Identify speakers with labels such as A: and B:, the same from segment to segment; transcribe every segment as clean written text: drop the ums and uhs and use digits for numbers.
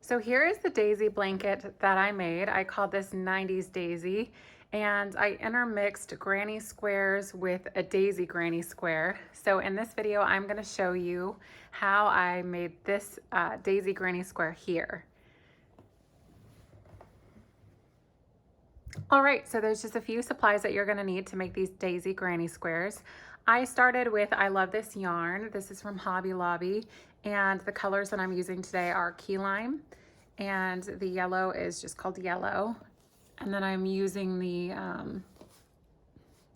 A: So here is the daisy blanket that I made. I called this 90s daisy, and I intermixed granny squares with a daisy granny square. So in this video, I'm going to show you how I made this daisy granny square here. All right, so there's just a few supplies that you're going to need to make these daisy granny squares. I started with I Love This Yarn. This is from Hobby Lobby, and the colors that I'm using today are key lime, and the yellow is just called yellow. And then I'm using the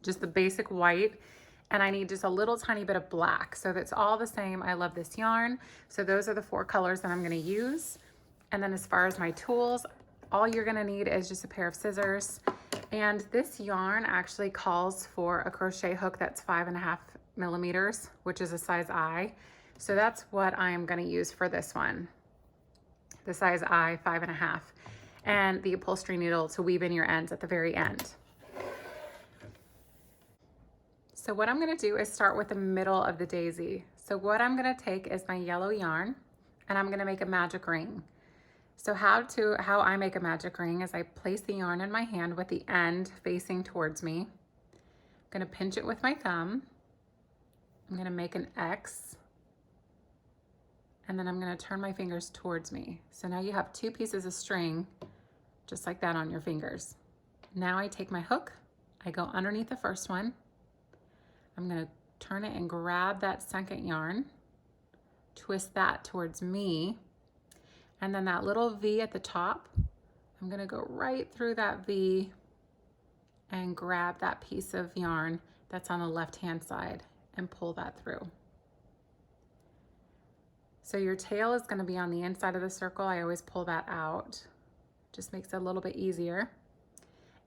A: just the basic white, and I need just a little tiny bit of black. So that's all the same. I Love This Yarn. So those are the 4 colors that I'm going to use. And then as far as my tools, all you're going to need is just a pair of scissors. And this yarn actually calls for a crochet hook that's 5.5 millimeters, which is a size I. So that's what I'm going to use for this one. The size I, 5.5. And the upholstery needle to weave in your ends at the very end. So what I'm going to do is start with the middle of the daisy. So what I'm going to take is my yellow yarn, and I'm going to make a magic ring. So how I make a magic ring is I place the yarn in my hand with the end facing towards me. I'm going to pinch it with my thumb. I'm going to make an X, and then I'm going to turn my fingers towards me. So now you have 2 pieces of string just like that on your fingers. Now I take my hook, I go underneath the first one. I'm going to turn it and grab that second yarn, twist that towards me, and then that little V at the top, I'm going to go right through that V and grab that piece of yarn that's on the left-hand side and pull that through. So your tail is going to be on the inside of the circle. I always pull that out. Just makes it a little bit easier.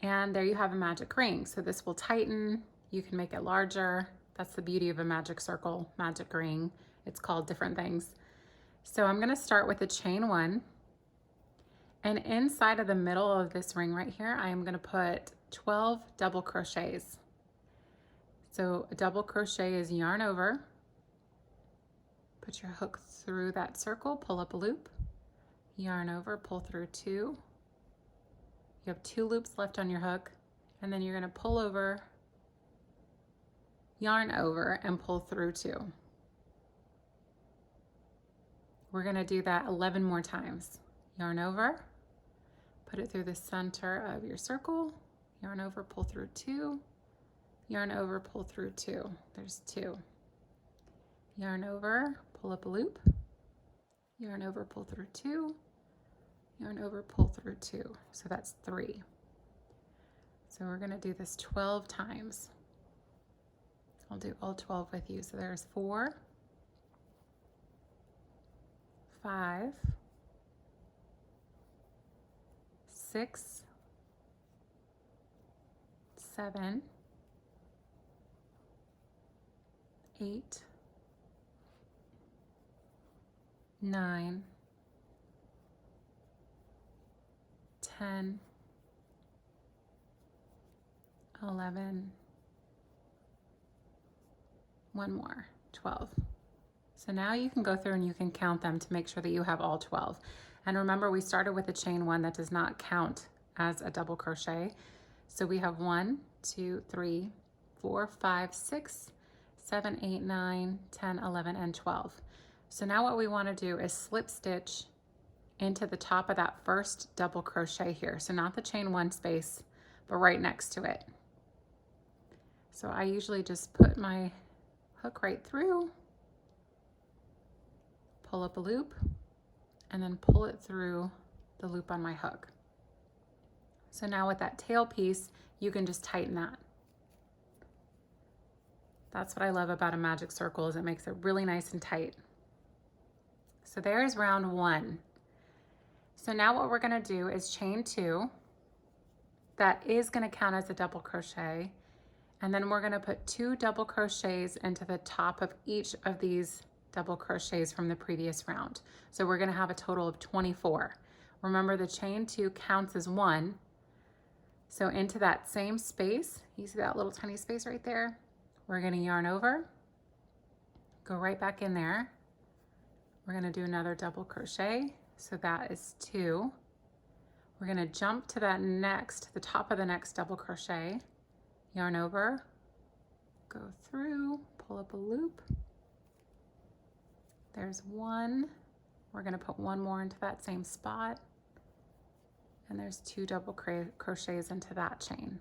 A: And there you have a magic ring. So this will tighten. You can make it larger. That's the beauty of a magic circle, magic ring. It's called different things. So I'm going to start with a chain 1. And inside of the middle of this ring right here, I am going to put 12 double crochets. So a double crochet is yarn over. Put your hook through that circle, pull up a loop, yarn over, pull through 2. You have 2 loops left on your hook, and then you're going to pull over, yarn over, and pull through 2. We're going to do that 11 more times. Yarn over, put it through the center of your circle, yarn over, pull through 2, yarn over, pull through 2. There's 2. Yarn over, pull up a loop, yarn over, pull through 2, yarn over, pull through 2. So that's 3. So we're going to do this 12 times. I'll do all 12 with you. So there's 4, 5, 6, 7, 8, 9, 10, 11, one more, 12. So now you can go through and you can count them to make sure that you have all 12. And remember, we started with a chain 1 that does not count as a double crochet. So we have 1, 2, 3, 4, 5, 6, 7, 8, 9, 10, 11, and 12. So now what we want to do is slip stitch into the top of that first double crochet here. So not the chain 1 space, but right next to it. So I usually just put my hook right through, pull up a loop, and then pull it through the loop on my hook. So now with that tail piece, you can just tighten that. That's what I love about a magic circle, is it makes it really nice and tight. So there's round 1. So now what we're going to do is chain 2. That is going to count as a double crochet. And then we're going to put 2 double crochets into the top of each of these double crochets from the previous round. So we're going to have a total of 24. Remember, the chain 2 counts as 1. So into that same space, you see that little tiny space right there? We're going to yarn over, go right back in there. We're going to do another double crochet, So that is 2. We're going to jump to that next, the top of the next double crochet, yarn over, go through, pull up a loop. There's 1. We're going to put 1 more into that same spot. And there's 2 double crochets into that chain.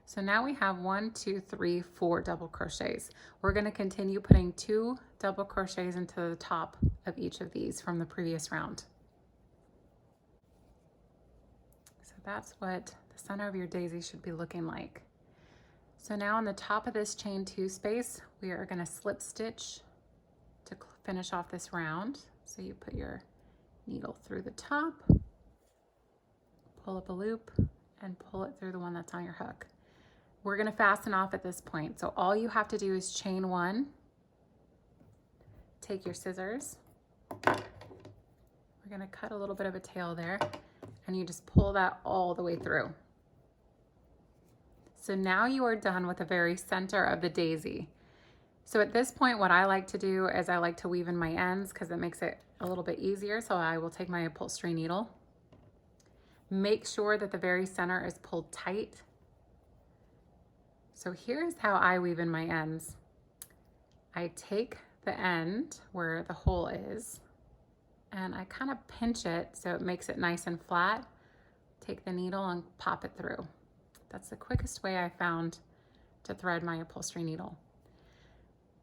A: So now we have 1, 2, 3, 4 double crochets. We're going to continue putting 2 double crochets into the top of each of these from the previous round. So that's what the center of your daisy should be looking like. So now on the top of this chain 2 space, we are going to slip stitch to finish off this round. So you put your needle through the top, pull up a loop, and pull it through the one that's on your hook. We're going to fasten off at this point. So all you have to do is chain 1, take your scissors, we're going to cut a little bit of a tail there, and you just pull that all the way through. So now you are done with the very center of the daisy. So at this point, what I like to do is I like to weave in my ends because it makes it a little bit easier. So I will take my upholstery needle, make sure that the very center is pulled tight. So here's how I weave in my ends. I take the end where the hole is and I kind of pinch it so it makes it nice and flat. Take the needle and pop it through. That's the quickest way I found to thread my upholstery needle.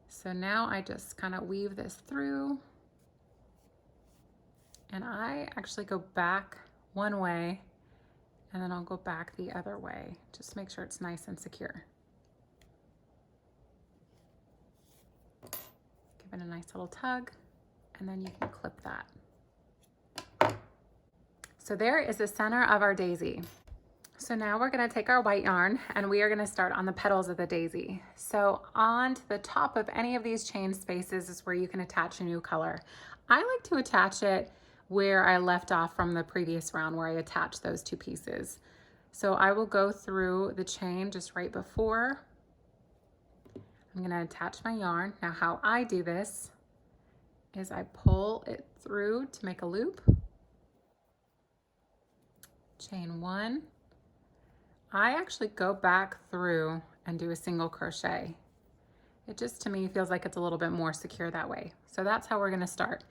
A: So now I just kind of weave this through, and I actually go back one way and then I'll go back the other way. Just make sure it's nice and secure. Give it a nice little tug, and then you can clip that. So there is the center of our daisy. So now we're going to take our white yarn and we are going to start on the petals of the daisy. So on to the top of any of these chain spaces is where you can attach a new color. I like to attach it where I left off from the previous round, where I attached those 2 pieces. So I will go through the chain just right before. I'm going to attach my yarn. Now how I do this is I pull it through to make a loop. Chain 1. I actually go back through and do a single crochet. It just, to me, feels like it's a little bit more secure that way. So that's how we're going to start.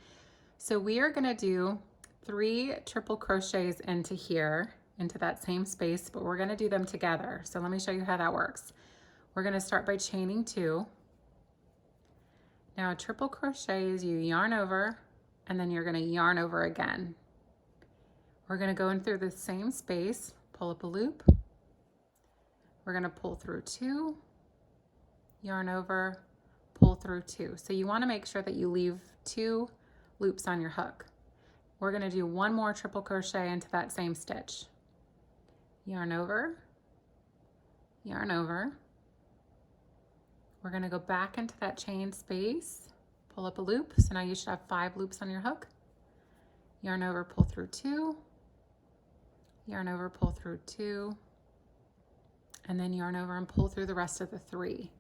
A: So we are going to do 3 triple crochets into here, into that same space, but we're going to do them together. So let me show you how that works. We're going to start by chaining 2. Now a triple crochet is you yarn over and then you're going to yarn over again. We're going to go in through the same space, pull up a loop. We're going to pull through 2, yarn over, pull through 2. So you want to make sure that you leave 2 loops on your hook. We're going to do 1 more triple crochet into that same stitch. Yarn over, yarn over. We're going to go back into that chain space, pull up a loop. So now you should have 5 loops on your hook. Yarn over, pull through 2, yarn over, pull through 2, and then yarn over and pull through the rest of the 3.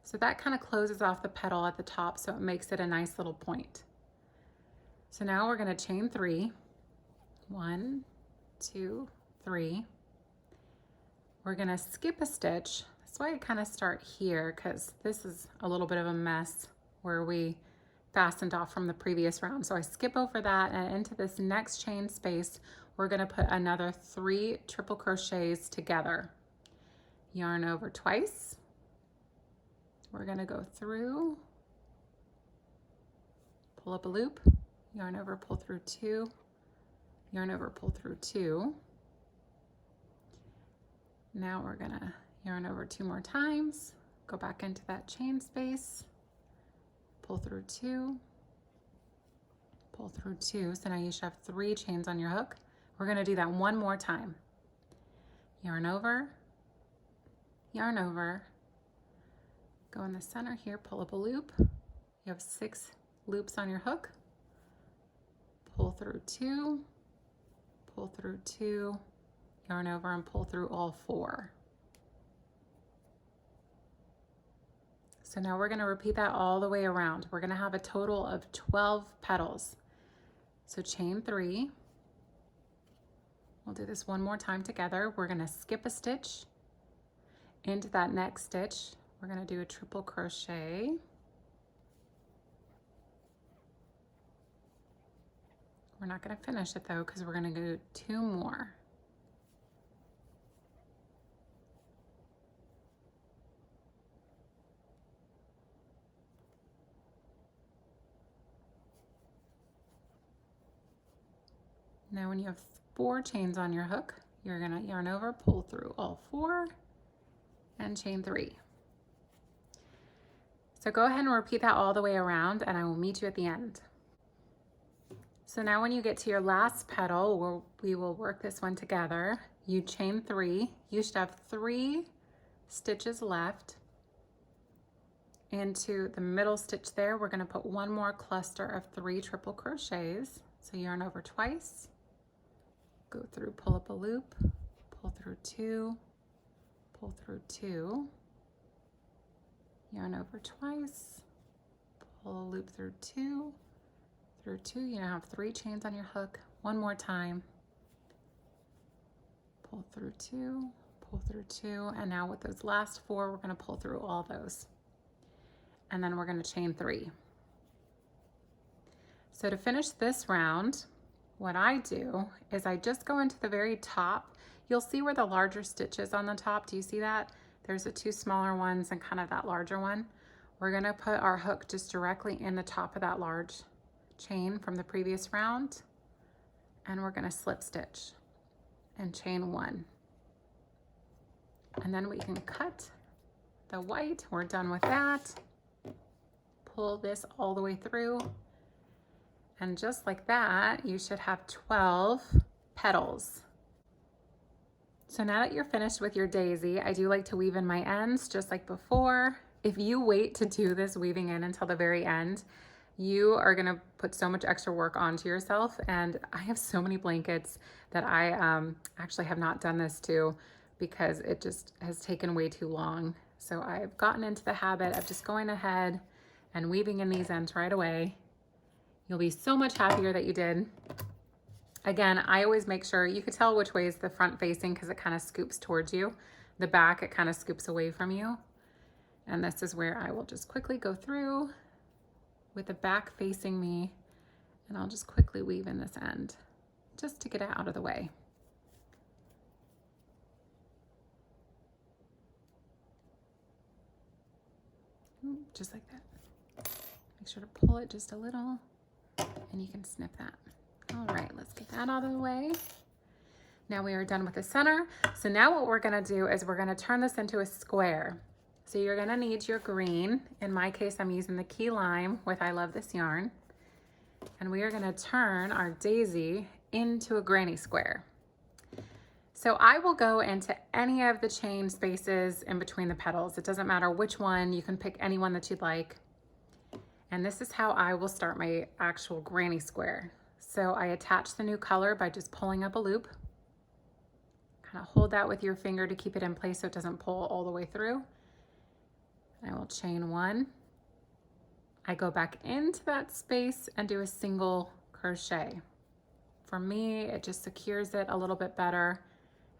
A: So that kind of closes off the petal at the top, so it makes it a nice little point. So now we're going to chain 3. 1, 2, 3. We're going to skip a stitch. That's why I kind of start here, because this is a little bit of a mess where we fastened off from the previous round. So I skip over that, and into this next chain space, we're going to put another 3 triple crochets together. Yarn over twice. We're going to go through, pull up a loop, yarn over, pull through 2, yarn over, pull through 2. Now we're going to yarn over 2 more times, go back into that chain space, pull through 2, pull through 2. So now you should have 3 chains on your hook. We're going to do that 1 more time. Yarn over, yarn over, go in the center here, pull up a loop. You have 6 loops on your hook. Pull through 2, pull through 2, yarn over and pull through all 4. So now we're going to repeat that all the way around. We're going to have a total of 12 petals. So chain 3. We'll do this one more time together. We're going to skip a stitch into that next stitch. We're going to do a triple crochet. We're not going to finish it though, because we're going to do 2 more. Now when you have 4 chains on your hook, you're going to yarn over, pull through all 4, and chain 3. So go ahead and repeat that all the way around, and I will meet you at the end. So now when you get to your last petal, we will work this one together. You chain 3. You should have 3 stitches left. Into the middle stitch there, we're going to put 1 more cluster of 3 triple crochets. So yarn over twice, go through, pull up a loop, pull through 2, pull through 2, yarn over twice, pull a loop through 2, through 2. You now have 3 chains on your hook. 1 more time, pull through 2, pull through 2, and now with those last 4, we're going to pull through all those, and then we're going to chain 3. So to finish this round, what I do is I just go into the very top. You'll see where the larger stitch is on the top. Do you see that? There's the 2 smaller ones and kind of that larger one. We're going to put our hook just directly in the top of that large chain from the previous round, and we're going to slip stitch and chain 1. And then we can cut the white. We're done with that. Pull this all the way through. And just like that, you should have 12 petals. So now that you're finished with your daisy, I do like to weave in my ends just like before. If you wait to do this weaving in until the very end, you are gonna put so much extra work onto yourself. And I have so many blankets that I actually have not done this to, because it just has taken way too long. So I've gotten into the habit of just going ahead and weaving in these ends right away. You'll be so much happier that you did. Again, I always make sure, you could tell which way is the front facing because it kind of scoops towards you. The back, it kind of scoops away from you. And this is where I will just quickly go through with the back facing me, and I'll just quickly weave in this end just to get it out of the way. Just like that. Make sure to pull it just a little, and you can snip that. All right, let's get that out of the way. Now we are done with the center. So now what we're gonna do is we're gonna turn this into a square. So you're gonna need your green. In my case, I'm using the key lime with I Love This Yarn. And we are gonna turn our daisy into a granny square. So I will go into any of the chain spaces in between the petals. It doesn't matter which one, you can pick any one that you'd like. And this is how I will start my actual granny square. So I attach the new color by just pulling up a loop. Kind of hold that with your finger to keep it in place so it doesn't pull all the way through. I will chain 1. I go back into that space and do a single crochet. For me, it just secures it a little bit better,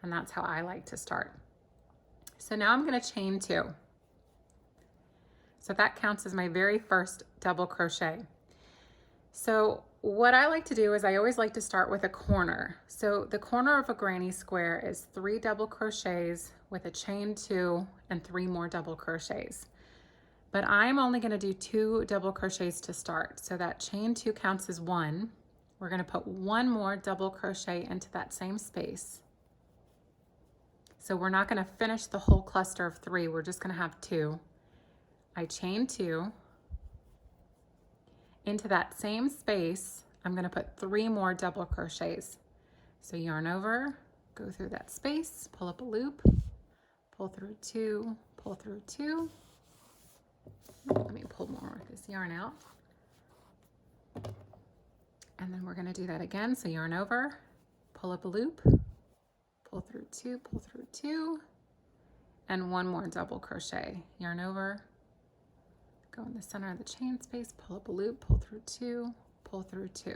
A: and that's how I like to start. So now I'm going to chain 2. So that counts as my very first double crochet. So what I like to do is I always like to start with a corner. So the corner of a granny square is 3 double crochets with a chain 2 and 3 more double crochets. But I'm only going to do 2 double crochets to start. So that chain 2 counts as 1. We're going to put 1 more double crochet into that same space. So we're not going to finish the whole cluster of 3. We're just going to have 2. I chain 2. Into that same space, I'm going to put 3 more double crochets. So yarn over, go through that space, pull up a loop, pull through 2, pull through 2. Let me pull more of this yarn out. And then we're going to do that again. So yarn over, pull up a loop, pull through 2, pull through 2, and 1 more double crochet. Yarn over, go in the center of the chain space, pull up a loop, pull through 2, pull through 2.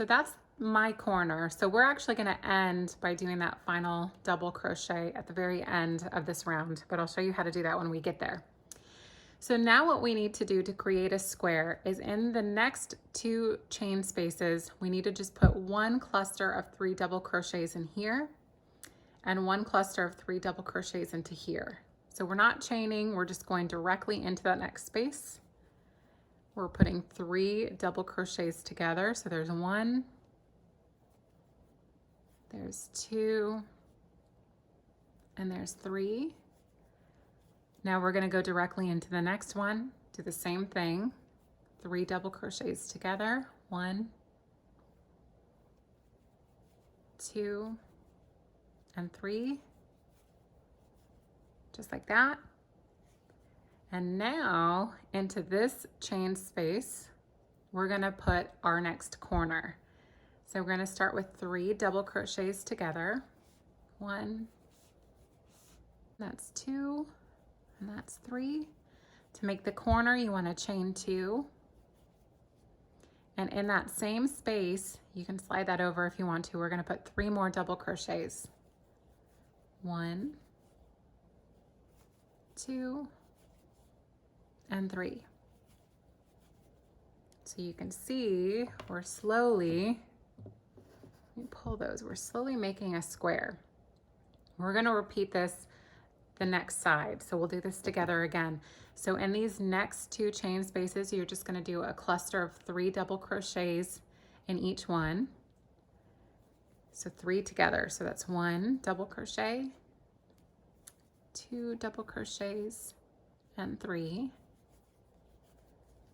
A: So that's my corner. So we're actually going to end by doing that final double crochet at the very end of this round, but I'll show you how to do that when we get there. So now what we need to do to create a square is in the next 2 chain spaces, we need to just put 1 cluster of 3 double crochets in here and 1 cluster of 3 double crochets into here. So we're not chaining, we're just going directly into that next space. We're putting 3 double crochets together. So there's 1, there's 2, and there's 3. Now we're going to go directly into the next one, do the same thing, 3 double crochets together, 1, 2, and 3, just like that. And now into this chain space, we're going to put our next corner. So we're going to start with 3 double crochets together, 1, that's 2, and that's 3. To make the corner, you want to chain 2. And in that same space, you can slide that over if you want to. We're going to put 3 more double crochets. 1, 2, and 3. So you can see we're slowly, let me pull those, we're slowly making a square. We're going to repeat this the next side. So we'll do this together again. So in these next 2 chain spaces, you're just going to do a cluster of 3 double crochets in each one. So 3 together. So that's 1 double crochet, 2 double crochets, and 3.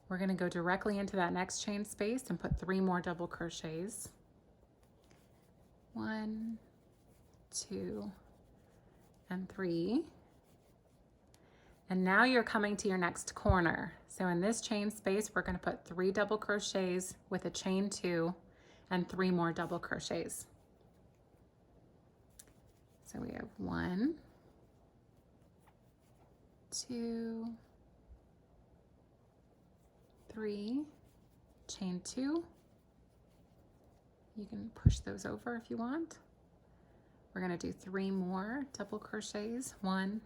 A: We're going to go directly into that next chain space and put 3 more double crochets. 1, 2, and 3. And now you're coming to your next corner. So in this chain space, we're going to put 3 double crochets with a chain 2 and 3 more double crochets. So we have 1, 2, 3, chain 2. You can push those over if you want. We're going to do 3 more double crochets, 1,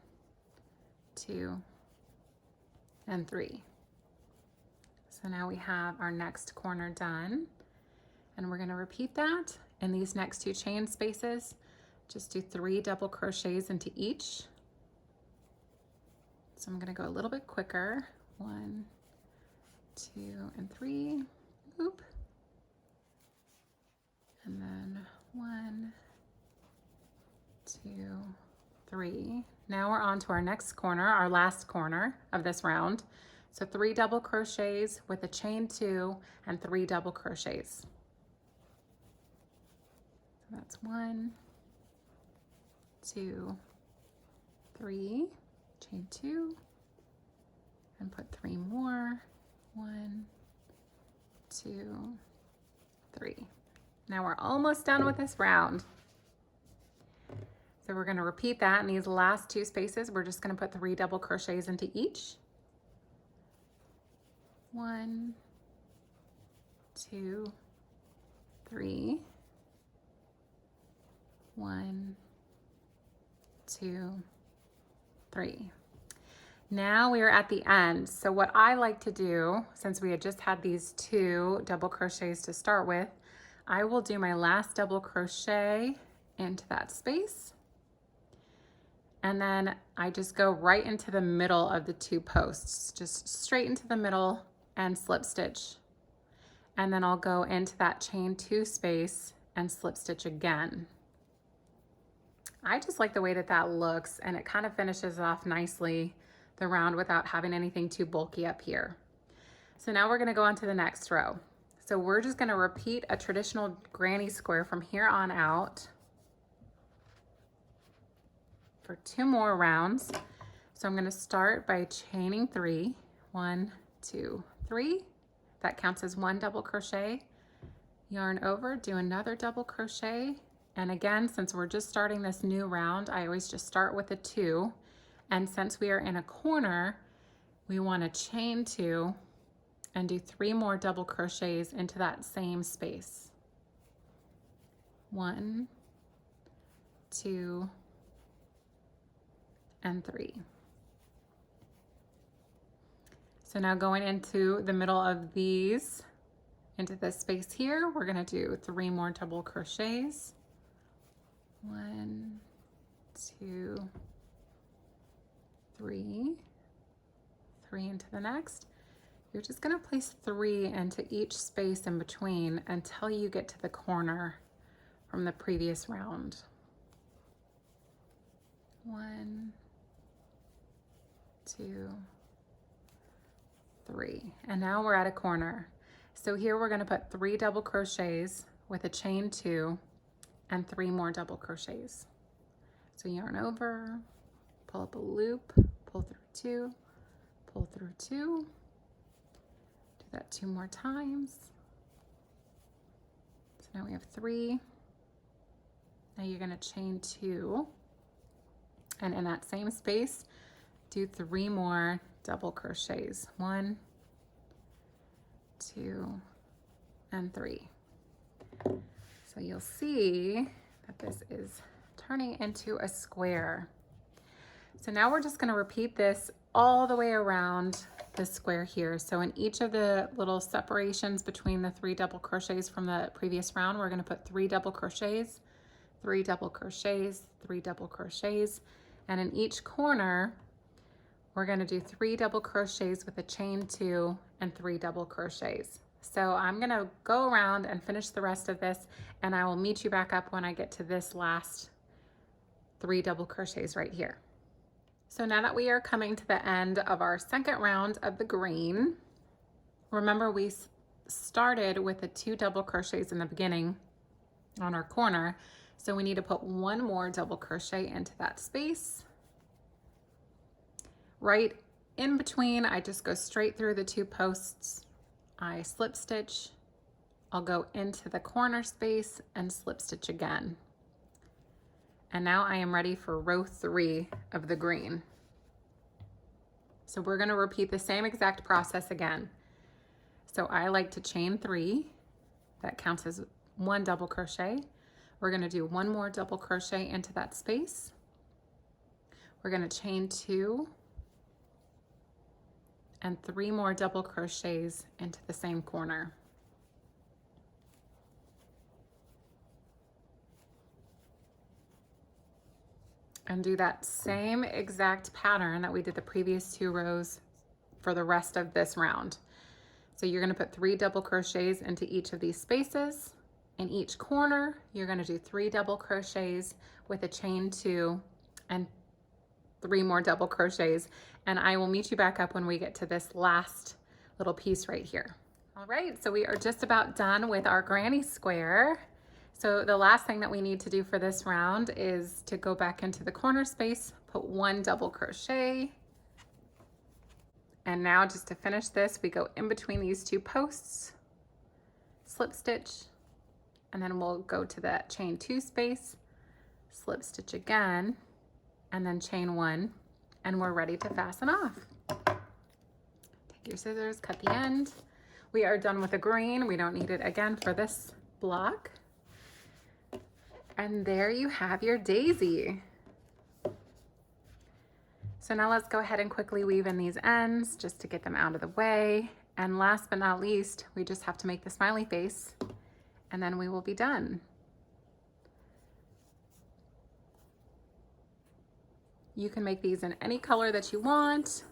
A: 2, and 3. So now we have our next corner done, and we're going to repeat that in these next 2 chain spaces. Just do 3 double crochets into each. So I'm going to go a little bit quicker. 1, 2, and 3. Oop. And then 1, 2, 3. Now we're on to our next corner, our last corner of this round. So 3 double crochets with a chain 2 and 3 double crochets. So that's 1, 2, 3, chain 2, and put 3 more. 1, 2, 3. Now we're almost done with this round. So we're going to repeat that in these last 2 spaces. We're just going to put 3 double crochets into each. 1, 2, 3. 1, 2, 3. Now we are at the end. So what I like to do, since we had just had these 2 double crochets to start with, I will do my last double crochet into that space. And then I just go right into the middle of the 2 posts, just straight into the middle and slip stitch. And then I'll go into that chain 2 space and slip stitch again. I just like the way that that looks, and it kind of finishes off nicely the round without having anything too bulky up here. So now we're going to go on to the next row. So we're just going to repeat a traditional granny square from here on out for 2 more rounds. So I'm going to start by chaining 3. 1, 2, 3. That counts as 1 double crochet. Yarn over, do another double crochet. And again, since we're just starting this new round, I always just start with a 2. And since we are in a corner, we want to chain 2 and do 3 more double crochets into that same space. 1, 2, and 3. So now going into the middle of these, into this space here, we're going to do 3 more double crochets. 1, 2, 3, 3 into the next. You're just going to place 3 into each space in between until you get to the corner from the previous round. 1, 2, 3. And now we're at a corner. So here we're going to put 3 double crochets with a chain 2 and 3 more double crochets. So yarn over, pull up a loop, pull through 2, pull through 2. Do that 2 more times. So now we have 3. Now you're going to chain 2, and in that same space, do 3 more double crochets. 1, 2, and 3. So you'll see that this is turning into a square. So now we're just going to repeat this all the way around the square here. So in each of the little separations between the 3 double crochets from the previous round, we're going to put 3 double crochets, 3 double crochets, 3 double crochets, and in each corner we're going to do 3 double crochets with a chain 2 and 3 double crochets. So I'm going to go around and finish the rest of this, and I will meet you back up when I get to this last 3 double crochets right here. So now that we are coming to the end of our second round of the green, remember we started with the 2 double crochets in the beginning on our corner. So we need to put 1 more double crochet into that space. Right in between, I just go straight through the 2 posts. I slip stitch. I'll go into the corner space and slip stitch again. And now I am ready for row 3 of the green. So we're going to repeat the same exact process again. So I like to chain 3. That counts as 1 double crochet. We're going to do 1 more double crochet into that space. We're going to chain 2 and 3 more double crochets into the same corner. And do that same exact pattern that we did the previous 2 rows for the rest of this round. So you're going to put 3 double crochets into each of these spaces. In each corner, you're going to do 3 double crochets with a chain 2 and 3 more double crochets. And I will meet you back up when we get to this last little piece right here. All right, so we are just about done with our granny square. So the last thing that we need to do for this round is to go back into the corner space, put 1 double crochet. And now just to finish this, we go in between these 2 posts, slip stitch, and then we'll go to that chain 2 space, slip stitch again, and then chain 1, and we're ready to fasten off. Take your scissors, cut the end. We are done with the green. We don't need it again for this block. And there you have your daisy. So now let's go ahead and quickly weave in these ends just to get them out of the way. And last but not least, we just have to make the smiley face, and then we will be done. You can make these in any color that you want.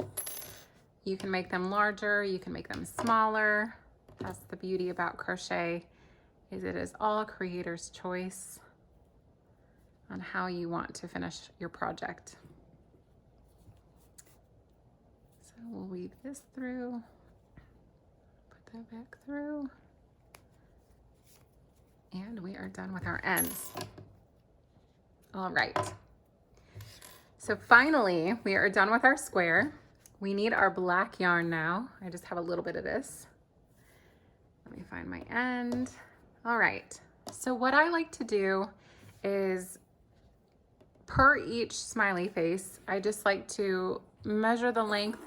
A: You can make them larger, you can make them smaller. That's the beauty about crochet, is it is all creator's choice on how you want to finish your project. So we'll weave this through, put that back through, and we are done with our ends. All right. So finally, we are done with our square. We need our black yarn now. I just have a little bit of this. Let me find my end. All right. So what I like to do is, per each smiley face, I just like to measure the length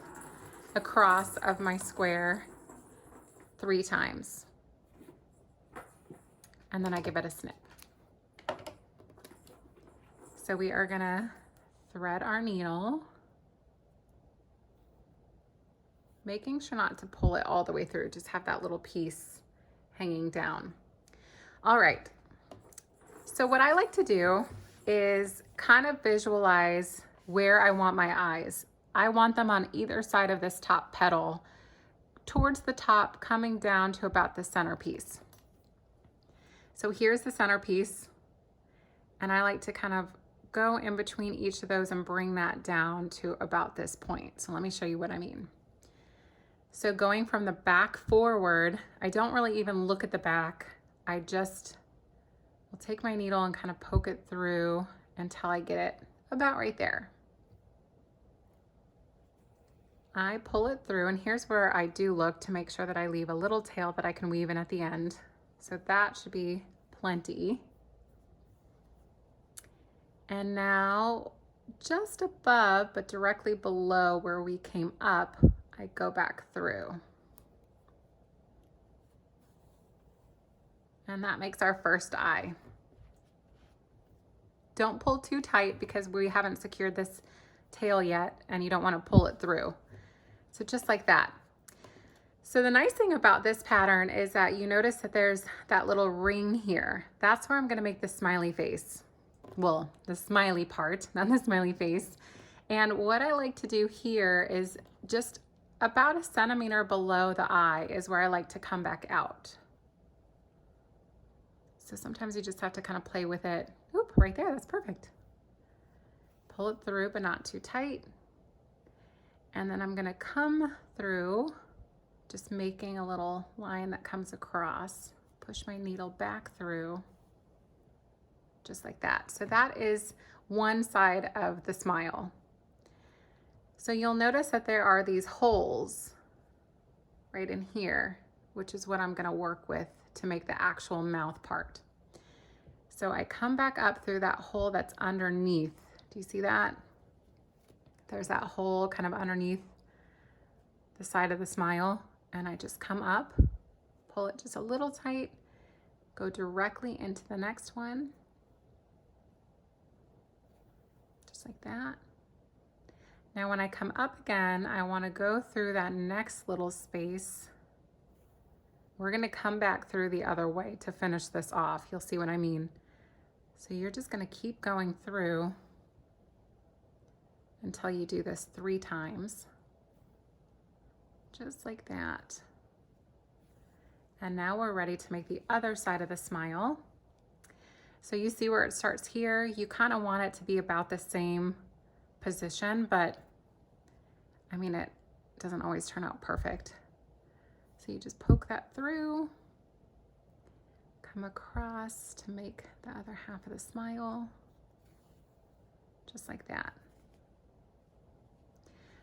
A: across of my square 3 times. And then I give it a snip. So we are gonna thread our needle, making sure not to pull it all the way through, just have that little piece hanging down. All right, so what I like to do is kind of visualize where I want my eyes. I want them on either side of this top petal, towards the top, coming down to about the centerpiece. So here's the centerpiece, and I like to kind of go in between each of those and bring that down to about this point. So let me show you what I mean. So going from the back forward, I don't really even look at the back. I just will take my needle and kind of poke it through until I get it about right there. I pull it through, and here's where I do look to make sure that I leave a little tail that I can weave in at the end. So that should be plenty. And now just above, but directly below where we came up, I go back through. And that makes our first eye. Don't pull too tight because we haven't secured this tail yet, and you don't want to pull it through. So just like that. So the nice thing about this pattern is that you notice that there's that little ring here. That's where I'm going to make the smiley face. Well, the smiley part, not the smiley face. And what I like to do here is just about 1 centimeter below the eye is where I like to come back out. So sometimes you just have to kind of play with it. Oop, right there, that's perfect. Pull it through, but not too tight. And then I'm gonna come through, just making a little line that comes across, push my needle back through, just like that. So that is one side of the smile. So you'll notice that there are these holes right in here, which is what I'm gonna work with to make the actual mouth part. So I come back up through that hole that's underneath. Do you see that? There's that hole kind of underneath the side of the smile, and I just come up, pull it just a little tight, go directly into the next one, just like that. Now when I come up again, I want to go through that next little space. We're going to come back through the other way to finish this off. You'll see what I mean. So you're just going to keep going through until you do this 3 times. Just like that. And now we're ready to make the other side of the smile. So you see where it starts here? You kind of want it to be about the same position, but I mean, it doesn't always turn out perfect. So you just poke that through, come across to make the other half of the smile, just like that.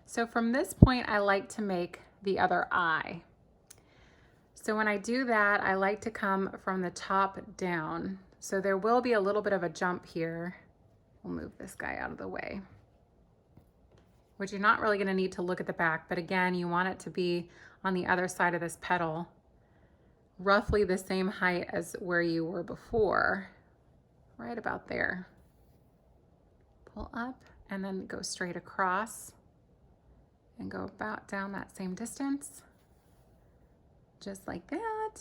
A: So from this point, I like to make the other eye. So when I do that, I like to come from the top down. So there will be a little bit of a jump here. We'll move this guy out of the way, which you're not really going to need to look at the back, but again, you want it to be on the other side of this petal, roughly the same height as where you were before, right about there. Pull up and then go straight across and go about down that same distance, just like that.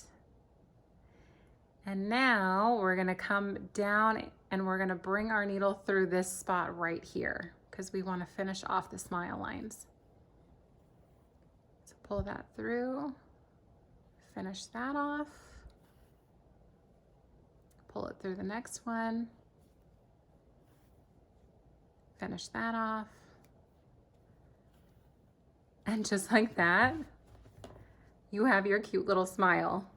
A: And now we're gonna come down and we're gonna bring our needle through this spot right here because we wanna finish off the smile lines. So pull that through, finish that off, pull it through the next one, finish that off. And just like that, you have your cute little smile.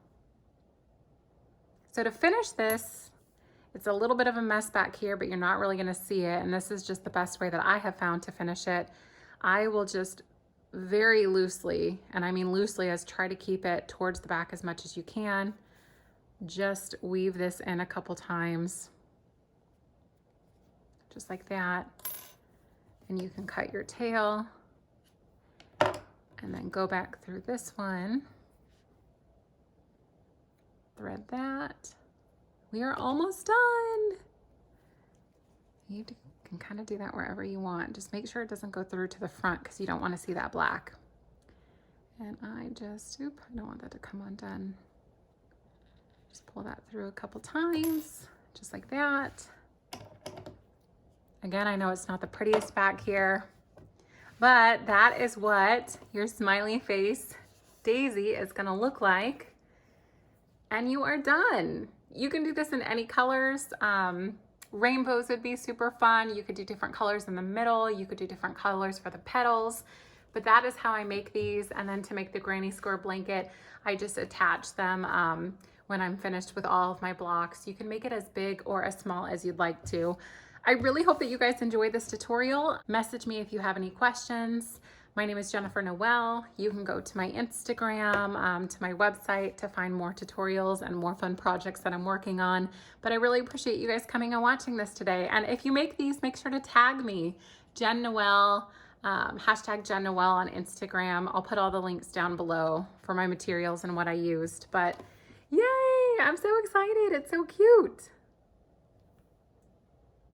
A: So to finish this, it's a little bit of a mess back here, but you're not really gonna see it. And this is just the best way that I have found to finish it. I will just very loosely, and I mean loosely as try to keep it towards the back as much as you can. Just weave this in a couple times, just like that. And you can cut your tail and then go back through this one. Thread that. We are almost done. You can kind of do that wherever you want. Just make sure it doesn't go through to the front because you don't want to see that black. And I don't want that to come undone. Just pull that through a couple times, just like that. Again, I know it's not the prettiest back here, but that is what your smiley face daisy is gonna look like. And you are done. You can do this in any colors. Rainbows would be super fun. You could do different colors in the middle. You could do different colors for the petals. But that is how I make these. And then to make the granny square blanket, I just attach them when I'm finished with all of my blocks. You can make it as big or as small as you'd like to. I really hope that you guys enjoyed this tutorial. Message me if you have any questions. My name is Jennifer Noel. You can go to my Instagram, to my website to find more tutorials and more fun projects that I'm working on. But I really appreciate you guys coming and watching this today. And if you make these, make sure to tag me, Jen Noel, hashtag Jen Noel on Instagram. I'll put all the links down below for my materials and what I used. But yay, I'm so excited. It's so cute.